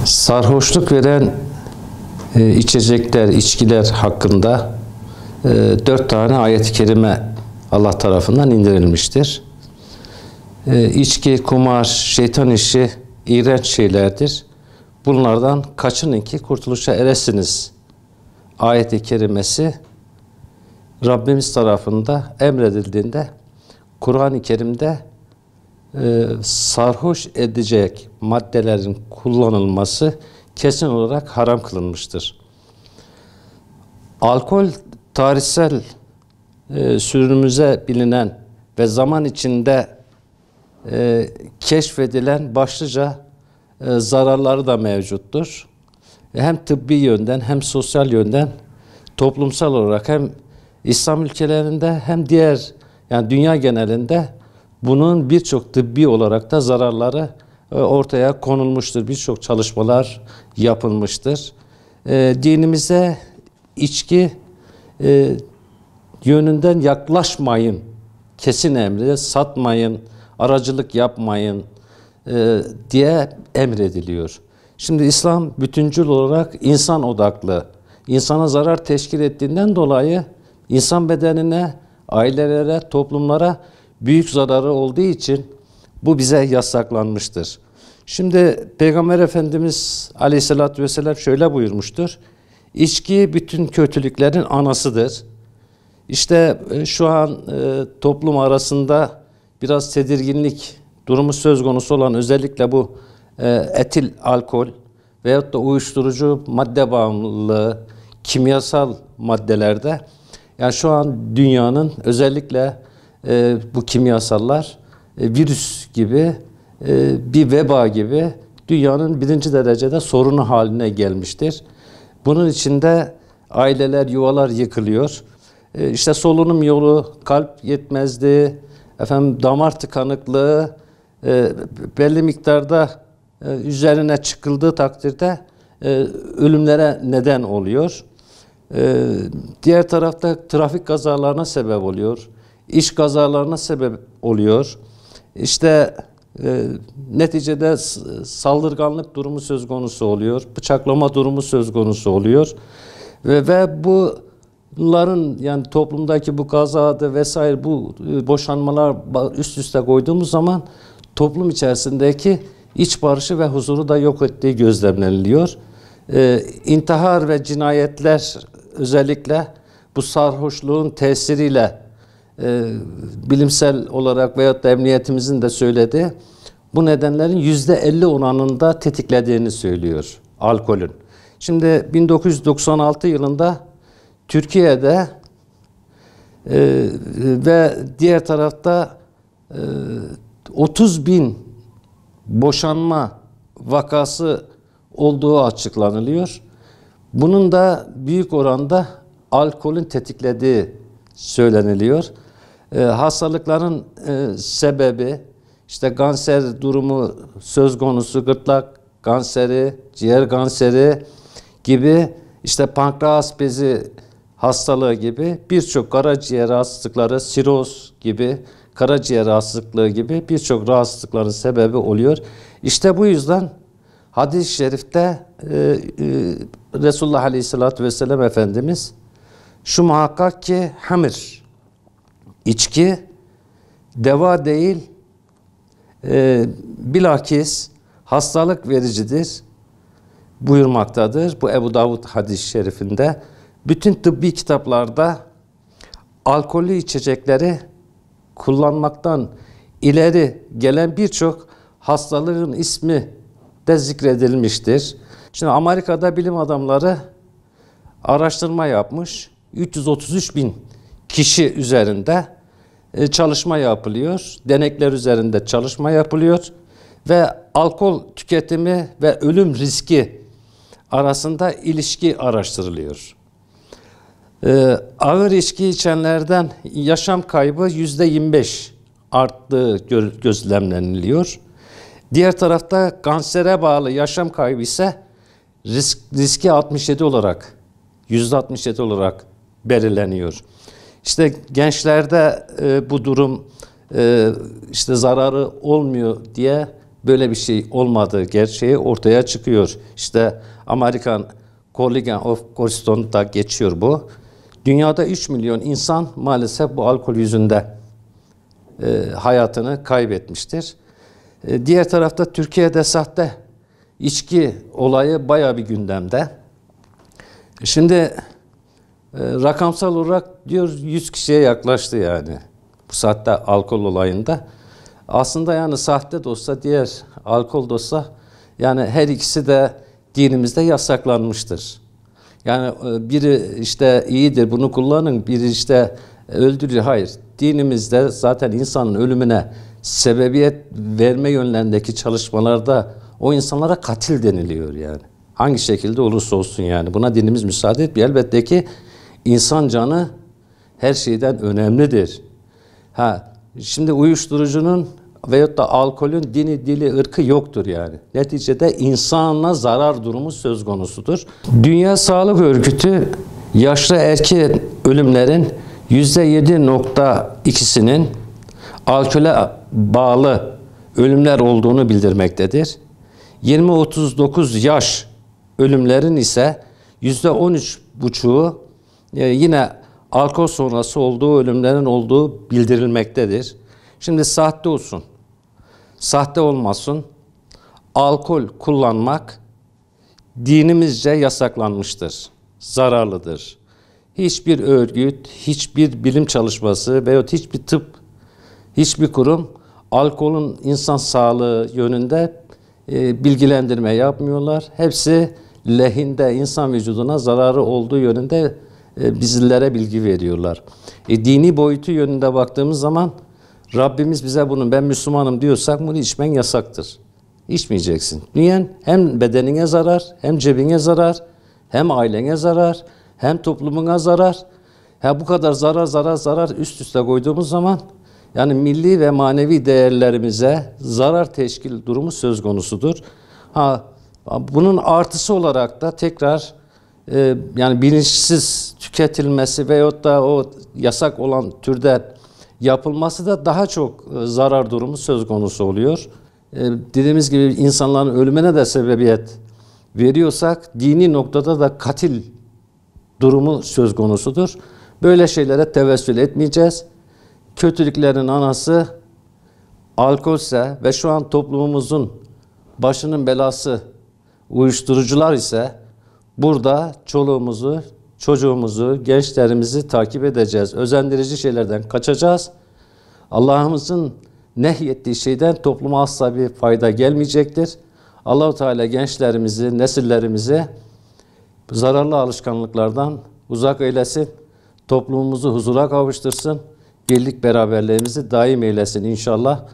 Sarhoşluk veren içecekler, içkiler hakkında 4 tane ayet-i kerime Allah tarafından indirilmiştir. İçki, kumar, şeytan işi iğrenç şeylerdir. Bunlardan kaçının ki kurtuluşa eresiniz ayet-i kerimesi Rabbimiz tarafında emredildiğinde Kur'an-ı Kerim'de sarhoş edecek maddelerin kullanılması kesin olarak haram kılınmıştır. Alkol tarihsel sürümümüze bilinen ve zaman içinde keşfedilen başlıca zararları da mevcuttur. Hem tıbbi yönden hem sosyal yönden toplumsal olarak hem İslam ülkelerinde hem diğer yani dünya genelinde bunun birçok tıbbi olarak da zararları ortaya konulmuştur. Birçok çalışmalar yapılmıştır. Dinimize içki yönünden yaklaşmayın. Kesin emri, satmayın, aracılık yapmayın diye emrediliyor. Şimdi İslam bütüncül olarak insan odaklı, insana zarar teşkil ettiğinden dolayı insan bedenine, ailelere, toplumlara büyük zararı olduğu için bu bize yasaklanmıştır. Şimdi Peygamber Efendimiz Aleyhisselatü Vesselam şöyle buyurmuştur. İçki bütün kötülüklerin anasıdır. İşte şu an toplum arasında biraz tedirginlik durumu söz konusu olan özellikle bu etil alkol veyahut da uyuşturucu madde bağımlılığı, kimyasal maddelerde yani şu an dünyanın özellikle bu kimyasallar virüs gibi bir veba gibi dünyanın birinci derecede sorunu haline gelmiştir. Bunun içinde aileler, yuvalar yıkılıyor. İşte solunum yolu, kalp yetmezliği, damar tıkanıklığı belli miktarda üzerine çıkıldığı takdirde ölümlere neden oluyor. Diğer tarafta trafik kazalarına sebep oluyor. İş kazalarına sebep oluyor. İşte neticede saldırganlık durumu söz konusu oluyor. Bıçaklama durumu söz konusu oluyor. Ve bunların yani toplumdaki bu kazadı vesaire bu boşanmalar üst üste koyduğumuz zaman toplum içerisindeki iç barışı ve huzuru da yok ettiği gözlemleniliyor. İntihar ve cinayetler özellikle bu sarhoşluğun tesiriyle bilimsel olarak veyahut da emniyetimizin de söylediği bu nedenlerin %50 oranında tetiklediğini söylüyor alkolün. Şimdi 1996 yılında Türkiye'de ve diğer tarafta 30 bin boşanma vakası olduğu açıklanılıyor. Bunun da büyük oranda alkolün tetiklediği söyleniliyor. Hastalıkların sebebi işte kanser durumu söz konusu, gırtlak kanseri, ciğer kanseri gibi işte pankreas bezi hastalığı gibi birçok karaciğer hastalıkları, siroz gibi, karaciğer hastalıklığı gibi birçok rahatsızlıkların sebebi oluyor. İşte bu yüzden hadis-i şerifte Resulullah Aleyhisselatü Vesselam Efendimiz şu muhakkak ki hamir, içki deva değil bilakis hastalık vericidir buyurmaktadır. Bu Ebu Davud hadis-i şerifinde. Bütün tıbbi kitaplarda alkollü içecekleri kullanmaktan ileri gelen birçok hastalığın ismi de zikredilmiştir. Şimdi Amerika'da bilim adamları araştırma yapmış. 333 bin kişi üzerinde çalışma yapılıyor. Denekler üzerinde çalışma yapılıyor. Ve alkol tüketimi ve ölüm riski arasında ilişki araştırılıyor. Ağır içki içenlerden yaşam kaybı %25 arttığı gözlemleniliyor. Diğer tarafta kansere bağlı yaşam kaybı ise riski 67 olarak %67 olarak belirleniyor. İşte gençlerde bu durum işte zararı olmuyor diye böyle bir şey olmadığı gerçeği ortaya çıkıyor. İşte Amerikan Collegium of Coristone'da geçiyor bu. Dünyada 3 milyon insan maalesef bu alkol yüzünden hayatını kaybetmiştir. Diğer tarafta Türkiye'de sahte içki olayı bayağı bir gündemde. Şimdi rakamsal olarak diyor 100 kişiye yaklaştı yani bu sahte alkol olayında. Aslında yani sahte de olsa diğer alkol da olsa yani her ikisi de dinimizde yasaklanmıştır. Yani biri işte iyidir bunu kullanın, biri işte öldürüyor. Hayır. Dinimizde zaten insanın ölümüne sebebiyet verme yönlerindeki çalışmalarda o insanlara katil deniliyor yani. Hangi şekilde olursa olsun yani. Buna dinimiz müsaade etmiyor. Elbette ki insan canı her şeyden önemlidir. Şimdi uyuşturucunun veyahut da alkolün dini, dili, ırkı yoktur yani. Neticede insana zarar durumu söz konusudur. Dünya Sağlık Örgütü yaşlı erkek ölümlerin %7,2'sinin alkole bağlı ölümler olduğunu bildirmektedir. 20-39 yaş ölümlerin ise %13,5'u yine alkol sonrası olduğu ölümlerin olduğu bildirilmektedir. Şimdi sahte olsun, sahte olmasın, alkol kullanmak dinimizce yasaklanmıştır, zararlıdır. Hiçbir örgüt, hiçbir bilim çalışması veyahut hiçbir tıp, hiçbir kurum alkolün insan sağlığı yönünde bilgilendirme yapmıyorlar. Hepsi lehinde insan vücuduna zararı olduğu yönünde bizlere bilgi veriyorlar. Dini boyutu yönünde baktığımız zaman Rabbimiz bize bunu ben Müslümanım diyorsak bunu içmen yasaktır. İçmeyeceksin. Niye? Hem bedenine zarar, hem cebine zarar, hem ailene zarar, hem toplumuna zarar. Bu kadar zarar üst üste koyduğumuz zaman yani milli ve manevi değerlerimize zarar teşkil durumu söz konusudur. Bunun artısı olarak da tekrar yani bilinçsiz tüketilmesi veyahut da o yasak olan türden yapılması da daha çok zarar durumu söz konusu oluyor. Dediğimiz gibi insanların ölümüne de sebebiyet veriyorsak dini noktada da katil durumu söz konusudur. Böyle şeylere tevessül etmeyeceğiz. Kötülüklerin anası alkolse ve şu an toplumumuzun başının belası uyuşturucular ise burada çoluğumuzu, çocuğumuzu, gençlerimizi takip edeceğiz. Özendirici şeylerden kaçacağız. Allah'ımızın nehyettiği şeyden topluma asla bir fayda gelmeyecektir. Allah-u Teala gençlerimizi, nesillerimizi zararlı alışkanlıklardan uzak eylesin. Toplumumuzu huzura kavuştursun. Birlik beraberliğimizi daim eylesin inşallah.